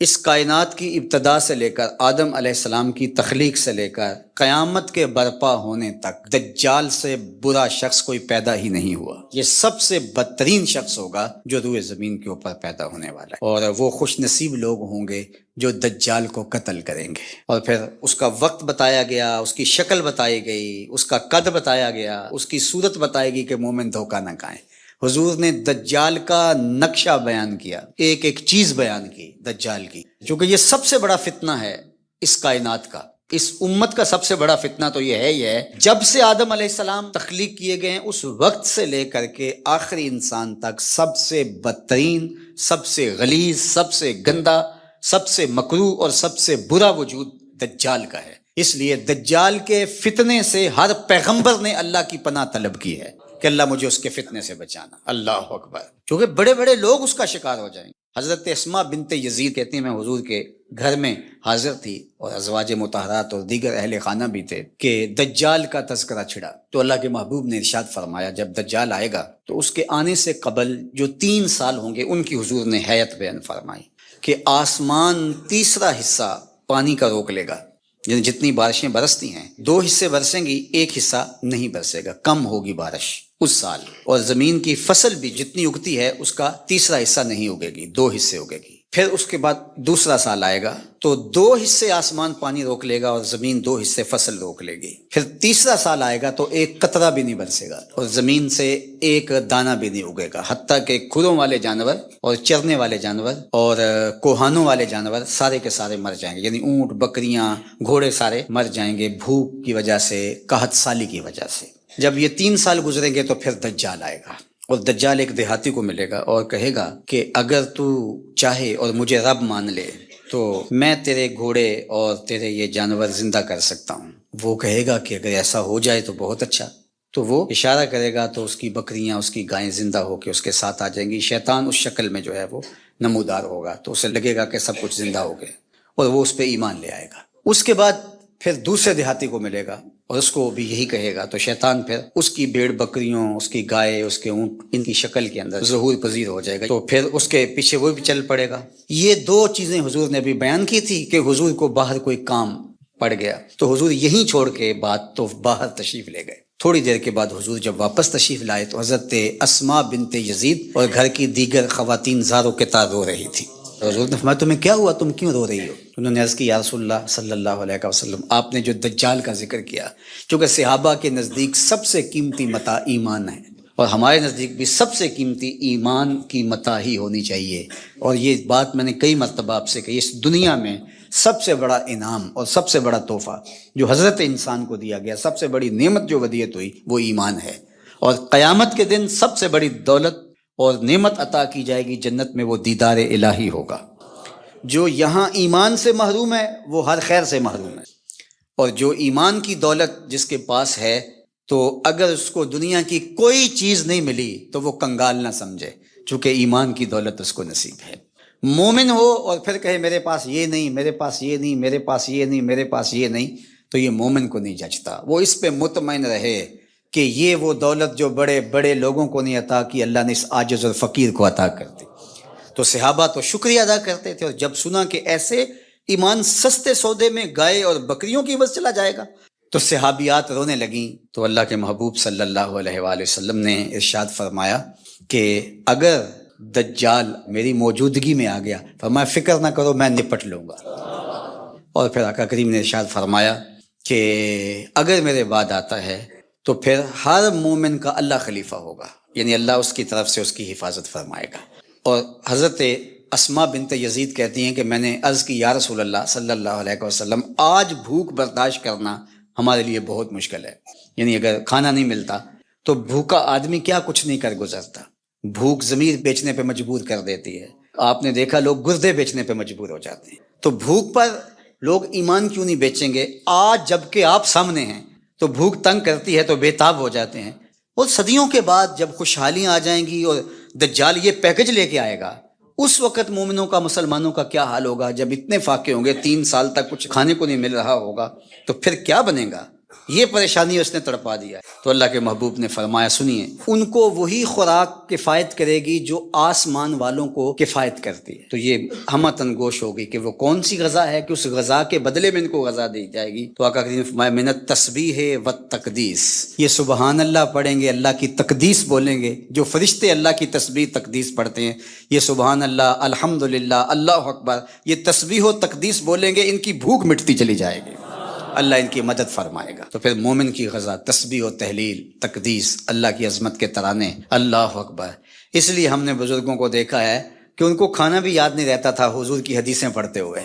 اس کائنات کی ابتدا سے لے کر آدم علیہ السلام کی تخلیق سے لے کر قیامت کے برپا ہونے تک دجال سے برا شخص کوئی پیدا ہی نہیں ہوا۔ یہ سب سے بدترین شخص ہوگا جو روئے زمین کے اوپر پیدا ہونے والا ہے، اور وہ خوش نصیب لوگ ہوں گے جو دجال کو قتل کریں گے۔ اور پھر اس کا وقت بتایا گیا، اس کی شکل بتائی گئی، اس کا قد بتایا گیا، اس کی صورت بتائی گئی کہ مومن دھوکہ نہ کھائیں۔ حضور نے دجال کا نقشہ بیان کیا، ایک ایک چیز بیان کی دجال کی، کیونکہ یہ سب سے بڑا فتنہ ہے اس کائنات کا۔ اس امت کا سب سے بڑا فتنہ تو یہ ہے جب سے آدم علیہ السلام تخلیق کیے گئے ہیں اس وقت سے لے کر کے آخری انسان تک سب سے بدترین، سب سے غلیظ، سب سے گندا، سب سے مکروہ اور سب سے برا وجود دجال کا ہے۔ اس لیے دجال کے فتنے سے ہر پیغمبر نے اللہ کی پناہ طلب کی ہے کہ اللہ مجھے اس کے فتنے سے بچانا۔ اللہ اکبر، کیونکہ بڑے بڑے لوگ اس کا شکار ہو جائیں گے۔ حضرت اسماء بنت یزید کہتی ہیں میں حضور کے گھر میں حاضر تھی اور ازواج مطہرات اور دیگر اہل خانہ بھی تھے کہ دجال کا تذکرہ چھڑا، تو اللہ کے محبوب نے ارشاد فرمایا جب دجال آئے گا تو اس کے آنے سے قبل جو 3 سال ہوں گے ان کی حضور نے حیت بیان فرمائی کہ آسمان تیسرا حصہ پانی کا روک لے گا، یعنی جتنی بارشیں برستی ہیں 2 حصے برسیں گی، 1 حصہ نہیں برسے گا، کم ہوگی بارش اس سال، اور زمین کی فصل بھی جتنی اگتی ہے اس کا تیسرا حصہ نہیں اگے گی، 2 حصے اگے گی۔ پھر اس کے بعد دوسرا سال آئے گا تو 2 حصے آسمان پانی روک لے گا اور زمین 2 حصے فصل روک لے گی۔ پھر تیسرا سال آئے گا تو 1 قطرہ بھی نہیں برسے گا اور زمین سے 1 دانہ بھی نہیں اگے گا، حتیٰ کہ کھروں والے جانور اور چرنے والے جانور اور کوہانوں والے جانور سارے کے سارے مر جائیں گے، یعنی اونٹ، بکریاں، گھوڑے سارے مر جائیں گے بھوک کی وجہ سے، قحط سالی کی وجہ سے۔ جب یہ 3 سال گزریں گے تو پھر دجال آئے گا، اور دجال ایک دیہاتی کو ملے گا اور کہے گا کہ اگر تو چاہے اور مجھے رب مان لے تو میں تیرے گھوڑے اور تیرے یہ جانور زندہ کر سکتا ہوں۔ وہ کہے گا کہ اگر ایسا ہو جائے تو بہت اچھا، تو وہ اشارہ کرے گا تو اس کی بکریاں، اس کی گائیں زندہ ہو کے اس کے ساتھ آ جائیں گی۔ شیطان اس شکل میں جو ہے وہ نمودار ہوگا تو اسے لگے گا کہ سب کچھ زندہ ہو گئے اور وہ اس پہ ایمان لے آئے گا۔ اس کے بعد پھر دوسرے دیہاتی کو ملے گا اور اس کو بھی یہی کہے گا، تو شیطان پھر اس کی بھیڑ بکریوں، اس کی گائے، اس کے اونٹ، ان کی شکل کے اندر ظہور پذیر ہو جائے گا، تو پھر اس کے پیچھے وہ بھی چل پڑے گا۔ یہ 2 چیزیں حضور نے بھی بیان کی تھی کہ حضور کو باہر کوئی کام پڑ گیا تو حضور یہیں چھوڑ کے بات تو باہر تشریف لے گئے۔ تھوڑی دیر کے بعد حضور جب واپس تشریف لائے تو حضرت اسماء بنت یزید اور گھر کی دیگر خواتین زاروں کے تار رو رہی تھی۔ حضور نے فرمایا تمہیں کیا ہوا، تم کیوں رو رہی ہو؟ انہوں نے عرض کی یا رسول اللہ صلی اللہ علیہ وسلم، آپ نے جو دجال کا ذکر کیا، کیونکہ صحابہ کے نزدیک سب سے قیمتی متاع ایمان ہے اور ہمارے نزدیک بھی سب سے قیمتی ایمان کی متاع ہی ہونی چاہیے، اور یہ بات میں نے کئی مرتبہ آپ سے کہی، اس دنیا میں سب سے بڑا انعام اور سب سے بڑا تحفہ جو حضرت انسان کو دیا گیا، سب سے بڑی نعمت جو ودیعت ہوئی وہ ایمان ہے، اور قیامت کے دن سب سے بڑی دولت اور نعمت عطا کی جائے گی جنت میں، وہ دیدار الہی ہوگا۔ جو یہاں ایمان سے محروم ہے وہ ہر خیر سے محروم ہے، اور جو ایمان کی دولت جس کے پاس ہے تو اگر اس کو دنیا کی کوئی چیز نہیں ملی تو وہ کنگال نہ سمجھے، چونکہ ایمان کی دولت اس کو نصیب ہے۔ مومن ہو اور پھر کہے میرے پاس یہ نہیں، میرے پاس یہ نہیں، میرے پاس یہ نہیں، میرے پاس یہ نہیں، تو یہ مومن کو نہیں جچتا۔ وہ اس پہ مطمئن رہے کہ یہ وہ دولت جو بڑے بڑے لوگوں کو نہیں عطا کی، اللہ نے اس عاجز اور فقیر کو عطا کر دی۔ تو صحابہ تو شکریہ ادا کرتے تھے، اور جب سنا کہ ایسے ایمان سستے سودے میں گائے اور بکریوں کی عوض چلا جائے گا تو صحابیات رونے لگیں، تو اللہ کے محبوب صلی اللہ علیہ وآلہ وسلم نے ارشاد فرمایا کہ اگر دجال میری موجودگی میں آ گیا فرمایا فکر نہ کرو میں نپٹ لوں گا، اور پھر آقا کریم نے ارشاد فرمایا کہ اگر میرے بعد آتا ہے تو پھر ہر مومن کا اللہ خلیفہ ہوگا، یعنی اللہ اس کی طرف سے اس کی حفاظت فرمائے گا۔ اور حضرت اسماء بنت یزید کہتی ہیں کہ میں نے عرض کی یا رسول اللہ صلی اللہ علیہ وسلم، آج بھوک برداشت کرنا ہمارے لیے بہت مشکل ہے، یعنی اگر کھانا نہیں ملتا تو بھوکا آدمی کیا کچھ نہیں کر گزرتا، بھوک ضمیر بیچنے پہ مجبور کر دیتی ہے، آپ نے دیکھا لوگ گردے بیچنے پہ مجبور ہو جاتے ہیں، تو بھوک پر لوگ ایمان کیوں نہیں بیچیں گے؟ آج جب کہ آپ سامنے ہیں تو بھوک تنگ کرتی ہے تو بے تاب ہو جاتے ہیں، اور صدیوں کے بعد جب خوشحالیاں آ جائیں گی اور دجال یہ پیکج لے کے آئے گا، اس وقت مومنوں کا، مسلمانوں کا کیا حال ہوگا؟ جب اتنے فاقے ہوں گے، 3 سال تک کچھ کھانے کو نہیں مل رہا ہوگا تو پھر کیا بنے گا؟ یہ پریشانی اس نے تڑپا دیا. تو اللہ کے محبوب نے فرمایا سنیے، ان کو وہی خوراک کفایت کرے گی جو آسمان والوں کو کفایت کرتی ہے. تو یہ ہمتن گوش ہوگی کہ وہ کون سی غذا ہے کہ اس غذا کے بدلے میں ان کو غذا دی جائے گی. تو آقا کریم نے فرمایا من التسبیح والتقدیس، یہ سبحان اللہ پڑھیں گے، اللہ کی تقدیس بولیں گے. جو فرشتے اللہ کی تسبیح تقدیس پڑھتے ہیں، یہ سبحان اللہ، الحمدللہ، اللہ اکبر، یہ تسبیح و تقدیس بولیں گے، ان کی بھوک مٹتی چلی جائے گی، اللہ ان کی مدد فرمائے گا. تو پھر مومن کی غذا تسبیح و تحلیل، تقدیس، اللہ کی عظمت کے ترانے، اللہ اکبر. اس لیے ہم نے بزرگوں کو دیکھا ہے کہ ان کو کھانا بھی یاد نہیں رہتا تھا حضور کی حدیثیں پڑھتے ہوئے.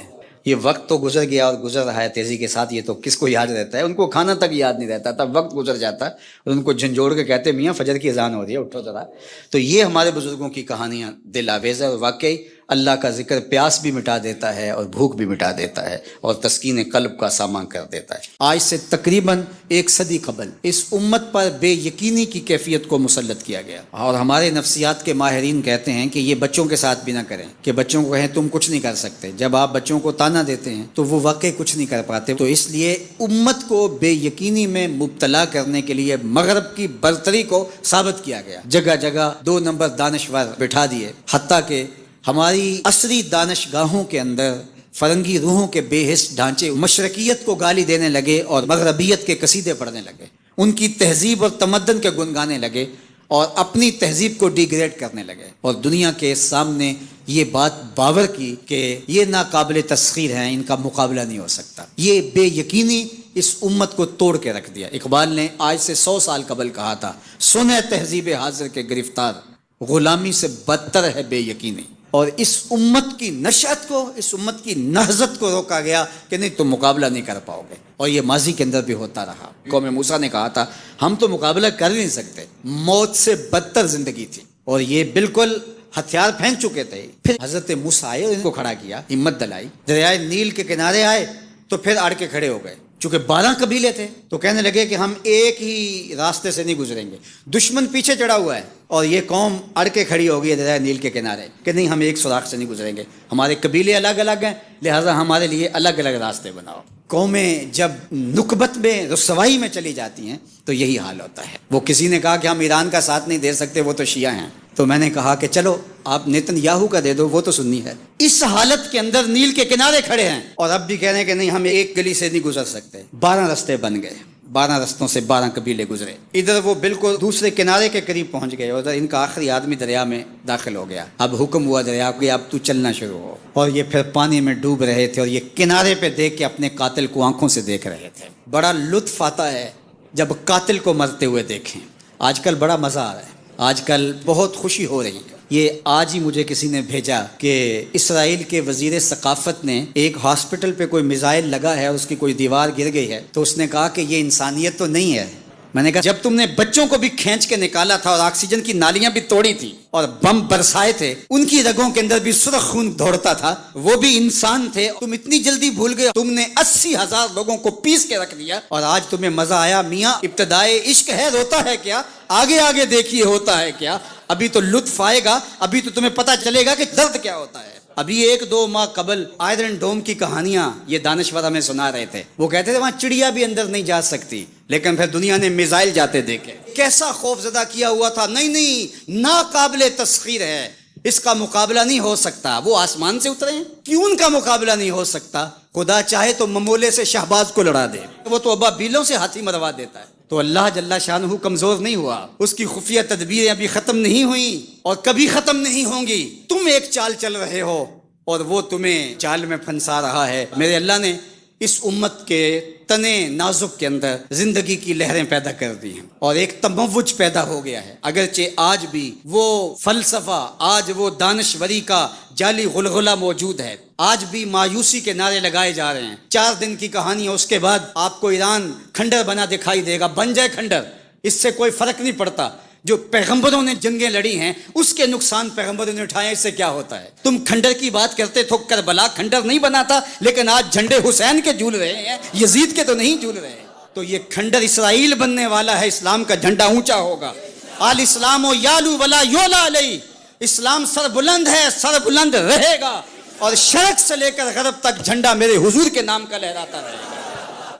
یہ وقت تو گزر گیا اور گزر رہا ہے تیزی کے ساتھ، یہ تو کس کو یاد رہتا ہے؟ ان کو کھانا تک یاد نہیں رہتا تھا، وقت گزر جاتا اور ان کو جھنجھوڑ کے کہتے میاں فجر کی اذان ہو رہی ہے، اٹھو ذرا. تو یہ ہمارے بزرگوں کی کہانیاں دل آویز ہے، اور واقعی اللہ کا ذکر پیاس بھی مٹا دیتا ہے اور بھوک بھی مٹا دیتا ہے اور تسکین قلب کا سامان کر دیتا ہے. آج سے تقریباً 1 صدی قبل اس امت پر بے یقینی کی کیفیت کو مسلط کیا گیا، اور ہمارے نفسیات کے ماہرین کہتے ہیں کہ یہ بچوں کے ساتھ بھی نہ کریں، کہ بچوں کو کہیں تم کچھ نہیں کر سکتے. جب آپ بچوں کو تانا دیتے ہیں تو وہ واقعی کچھ نہیں کر پاتے. تو اس لیے امت کو بے یقینی میں مبتلا کرنے کے لیے مغرب کی برتری کو ثابت کیا گیا. جگہ جگہ 2 نمبر دانشور بٹھا دیے، حتیٰ کہ ہماری عصری دانش گاہوں کے اندر فرنگی روحوں کے بے حس ڈھانچے مشرقیت کو گالی دینے لگے اور مغربیت کے قصیدے پڑھنے لگے، ان کی تہذیب اور تمدن کے گن گانے لگے اور اپنی تہذیب کو ڈیگریڈ کرنے لگے، اور دنیا کے سامنے یہ بات باور کی کہ یہ ناقابل تسخیر ہیں، ان کا مقابلہ نہیں ہو سکتا. یہ بے یقینی اس امت کو توڑ کے رکھ دیا. اقبال نے آج سے 100 سال قبل کہا تھا، سنے تہذیب حاضر کے گرفتار، غلامی سے بدتر ہے بے یقینی. اور اس امت کی نشأت کو، اس امت کی نہضت کو روکا گیا کہ نہیں تم مقابلہ نہیں کر پاؤ گے. اور یہ ماضی کے اندر بھی ہوتا رہا. قوم موسیٰ نے کہا تھا ہم تو مقابلہ کر نہیں سکتے، موت سے بدتر زندگی تھی، اور یہ بالکل ہتھیار پھینک چکے تھے. پھر حضرت موسیٰ آئے اور ان کو کھڑا کیا، ہمت دلائی، دریائے نیل کے کنارے آئے تو پھر اڑ کے کھڑے ہو گئے. چونکہ 12 قبیلے تھے تو کہنے لگے کہ ہم ایک ہی راستے سے نہیں گزریں گے. دشمن پیچھے چڑھا ہوا ہے اور یہ قوم اڑ کے کھڑی ہوگی دریا نیل کے کنارے کہ نہیں ہم ایک سوراخ سے نہیں گزریں گے، ہمارے قبیلے الگ الگ ہیں، لہٰذا ہمارے لیے الگ الگ راستے بناؤ. قومیں جب نکبت میں رسوائی میں چلی جاتی ہیں تو یہی حال ہوتا ہے. وہ کسی نے کہا کہ ہم ایران کا ساتھ نہیں دے سکتے، وہ تو شیعہ ہیں. تو میں نے کہا کہ چلو آپ نیتن یاہو کا دے دو، وہ تو سنی ہے. اس حالت کے اندر نیل کے کنارے کھڑے ہیں اور اب بھی کہہ رہے ہیں کہ نہیں ہم ایک گلی سے نہیں گزر سکتے. 12 رستے بن گئے، 12 رستوں سے 12 قبیلے گزرے. ادھر وہ بالکل دوسرے کنارے کے قریب پہنچ گئے اور ادھر ان کا آخری آدمی دریا میں داخل ہو گیا. اب حکم ہوا دریا کو اب تو چلنا شروع ہو. اور یہ پھر پانی میں ڈوب رہے تھے اور یہ کنارے پہ دیکھ کے اپنے قاتل کو آنکھوں سے دیکھ رہے تھے. بڑا لطف آتا ہے جب قاتل کو مرتے ہوئے دیکھیں. آج کل بڑا مزہ آ رہا ہے، آج کل بہت خوشی ہو رہی ہے. یہ آج ہی مجھے کسی نے بھیجا کہ اسرائیل کے وزیر ثقافت نے ایک ہاسپٹل پہ کوئی میزائل لگا ہے اور اس کی کوئی دیوار گر گئی ہے تو اس نے کہا کہ یہ انسانیت تو نہیں ہے. میں نے کہا جب تم نے بچوں کو بھی کھینچ کے نکالا تھا اور آکسیجن کی نالیاں بھی توڑی تھی اور بم برسائے تھے، ان کی رگوں کے اندر بھی سرخ خون دوڑتا تھا، وہ بھی انسان تھے. تم اتنی جلدی بھول گئے، تم نے 80,000 لوگوں کو پیس کے رکھ دیا اور آج تمہیں مزہ آیا. میاں ابتدائے عشق ہے، روتا ہے کیا، آگے آگے دیکھیے ہوتا ہے کیا. ابھی تو لطف آئے گا، ابھی تو تمہیں پتہ چلے گا کہ درد کیا ہوتا ہے. ابھی 1-2 ماہ قبل آئرن ڈوم کی کہانیاں یہ دانشور ہمیں سنا رہے تھے. وہ کہتے تھے وہاں چڑیا بھی اندر نہیں جا سکتی، لیکن پھر دنیا نے میزائل جاتے دیکھے. کیسا خوف زدہ کیا ہوا تھا. نہیں ناقابل تسخیر ہے، اس کا مقابلہ نہیں ہو سکتا. وہ آسمان سے اترے ہیں، کیوں ان کا مقابلہ نہیں ہو سکتا؟ خدا چاہے تو ممولے سے شہباز کو لڑا دے، وہ تو ابابیلوں سے ہاتھی مروا دیتا ہے. تو اللہ جل شانہ کمزور نہیں ہوا، اس کی خفیہ تدبیریں ابھی ختم نہیں ہوئیں اور کبھی ختم نہیں ہوں گی. تم ایک چال چل رہے ہو اور وہ تمہیں چال میں پھنسا رہا ہے. میرے اللہ نے اس امت کے تنے نازک کے اندر زندگی کی لہریں پیدا کر دی ہیں اور ایک تموج پیدا ہو گیا ہے. اگرچہ آج بھی وہ فلسفہ، آج وہ دانشوری کا جعلی غلغلہ موجود ہے، آج بھی مایوسی کے نعرے لگائے جا رہے ہیں. 4 دن کی کہانی ہے، اس کے بعد آپ کو ایران کھنڈر بنا دکھائی دے گا. بن جائے کھنڈر، اس سے کوئی فرق نہیں پڑتا. جو پیغمبروں نے جنگیں لڑی ہیں اس کے نقصان پیغمبروں نے اٹھائے، اس سے کیا ہوتا ہے؟ تم کھنڈر کی بات کرتے تھو، کربلا کھنڈر نہیں بنا تھا، لیکن آج جھنڈے حسین کے جھول رہے ہیں، یزید کے تو نہیں جھول رہے. تو یہ کھنڈر اسرائیل بننے والا ہے. اسلام کا جھنڈا اونچا ہوگا. آل اسلام و یالو ولا یولا علیہ، اسلام سر بلند ہے، سر بلند رہے گا، اور شرق سے لے کر غرب تک جھنڈا میرے حضور کے نام کا لہراتا رہے گا.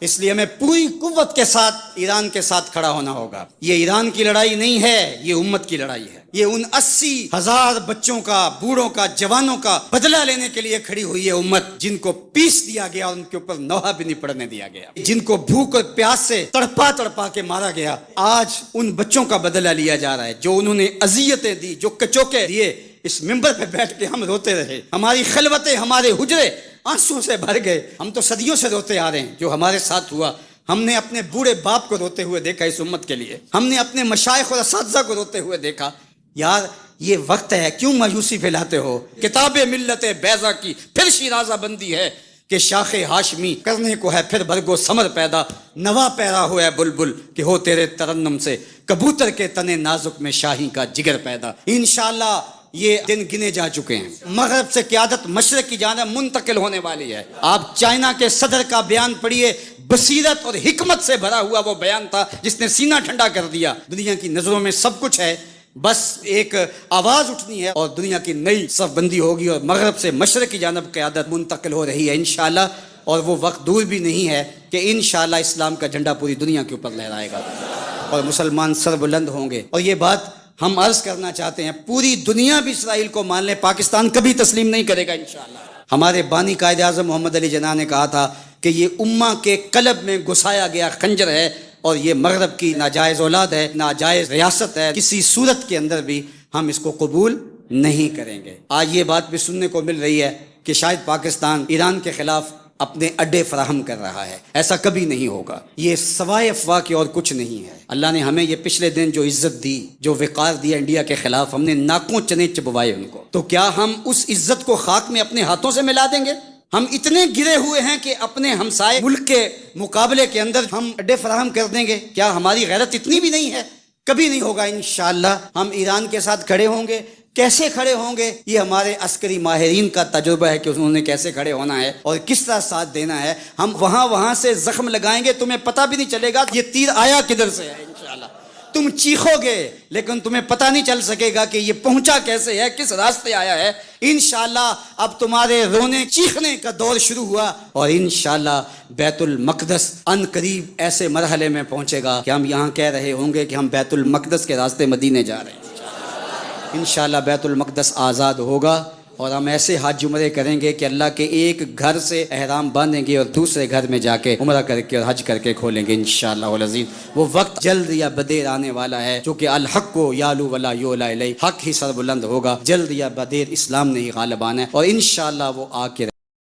اس لیے ہمیں پوری قوت کے ساتھ ایران کے ساتھ کھڑا ہونا ہوگا. یہ ایران کی لڑائی نہیں ہے، یہ امت کی لڑائی ہے. یہ ان 80,000 بچوں کا، بوڑھوں کا، جوانوں کا بدلہ لینے کے لیے کھڑی ہوئی ہے امت، جن کو پیس دیا گیا اور ان کے اوپر نوحہ بھی نہیں پڑنے دیا گیا، جن کو بھوک اور پیاس سے تڑپا تڑپا کے مارا گیا. آج ان بچوں کا بدلہ لیا جا رہا ہے جو انہوں نے اذیتیں دی، جو کچوکے دیے. اس ممبر پہ بیٹھ کے ہم روتے رہے، ہماری خلوتیں، ہمارے حجرے آنسوں سے بھر گئے. ہم تو صدیوں سے روتے آ رہے ہیں جو ہمارے ساتھ ہوا. ہم نے اپنے بوڑھے باپ کو روتے ہوئے دیکھا اس امت کے لیے، ہم نے اپنے مشائخ اور اساتذہ کو روتے ہوئے دیکھا. یار یہ وقت ہے، کیوں مایوسی پھیلاتے ہو؟ کتاب ملت بیضا کی پھر شیرازہ بندی ہے کہ شاخ ہاشمی کرنے کو ہے پھر برگو ثمر پیدا. نوا پیرا ہوا ہے بلبل کہ ہو تیرے ترنم سے کبوتر کے تنے نازک میں شاہی کا جگر پیدا. انشاءاللہ یہ دن گنے جا چکے ہیں. مغرب سے قیادت مشرق کی جانب منتقل ہونے والی ہے. آپ چائنا کے صدر کا بیان پڑھیے، بصیرت اور حکمت سے بھرا ہوا وہ بیان تھا جس نے سینہ ٹھنڈا کر دیا. دنیا کی نظروں میں سب کچھ ہے، بس ایک آواز اٹھنی ہے اور دنیا کی نئی صف بندی ہوگی اور مغرب سے مشرق کی جانب قیادت منتقل ہو رہی ہے انشاءاللہ. اور وہ وقت دور بھی نہیں ہے کہ انشاءاللہ اسلام کا جھنڈا پوری دنیا کے اوپر لہرائے گا اور مسلمان سر بلند ہوں گے. اور یہ بات ہم عرض کرنا چاہتے ہیں، پوری دنیا بھی اسرائیل کو مان لے، پاکستان کبھی تسلیم نہیں کرے گا انشاءاللہ. ہمارے بانی قائد اعظم محمد علی جناح نے کہا تھا کہ یہ امہ کے قلب میں گھسایا گیا خنجر ہے اور یہ مغرب کی ناجائز اولاد ہے، ناجائز ریاست ہے. کسی صورت کے اندر بھی ہم اس کو قبول نہیں کریں گے. آج یہ بات بھی سننے کو مل رہی ہے کہ شاید پاکستان ایران کے خلاف اپنے اڈے فراہم کر رہا ہے. ایسا کبھی نہیں ہوگا، یہ سوائے افواہ کے اور کچھ نہیں ہے. اللہ نے ہمیں یہ پچھلے دن جو عزت دی، جو وقار دیا انڈیا کے خلاف، ہم نے ناکوں چنے چبوائے ان کو. تو کیا ہم اس عزت کو خاک میں اپنے ہاتھوں سے ملا دیں گے؟ ہم اتنے گرے ہوئے ہیں کہ اپنے ہمسائے ملک کے مقابلے کے اندر ہم اڈے فراہم کر دیں گے؟ کیا ہماری غیرت اتنی بھی نہیں ہے؟ کبھی نہیں ہوگا انشاءاللہ. ہم ایران کے ساتھ کھڑے ہوں گے. کیسے کھڑے ہوں گے؟ یہ ہمارے عسکری ماہرین کا تجربہ ہے کہ انہوں نے کیسے کھڑے ہونا ہے اور کس طرح ساتھ دینا ہے. ہم وہاں سے زخم لگائیں گے، تمہیں پتہ بھی نہیں چلے گا یہ تیر آیا کدھر سے ہے. انشاءاللہ تم چیخو گے لیکن تمہیں پتہ نہیں چل سکے گا کہ یہ پہنچا کیسے ہے، کس راستے آیا ہے. انشاءاللہ اب تمہارے رونے چیخنے کا دور شروع ہوا اور انشاءاللہ بیت المقدس ان قریب ایسے مرحلے میں پہنچے گا کہ ہم یہاں کہہ رہے ہوں گے کہ ہم بیت المقدس کے راستے مدینے جا رہے ہیں. انشاءاللہ بیت المقدس آزاد ہوگا اور ہم ایسے حج عمرے کریں گے کہ اللہ کے ایک گھر سے احرام باندھیں گے اور دوسرے گھر میں جا کے عمرہ کر کے اور حج کر کے کھولیں گے انشاءاللہ العزیز. وہ وقت جلد یا بدیر آنے والا ہے جو کہ الحق کو یالو ولا یولا الیہ، حق ہی سر بلند ہوگا. جلد یا بدیر اسلام نے ہی غالب آنا ہے اور انشاءاللہ وہ آ کے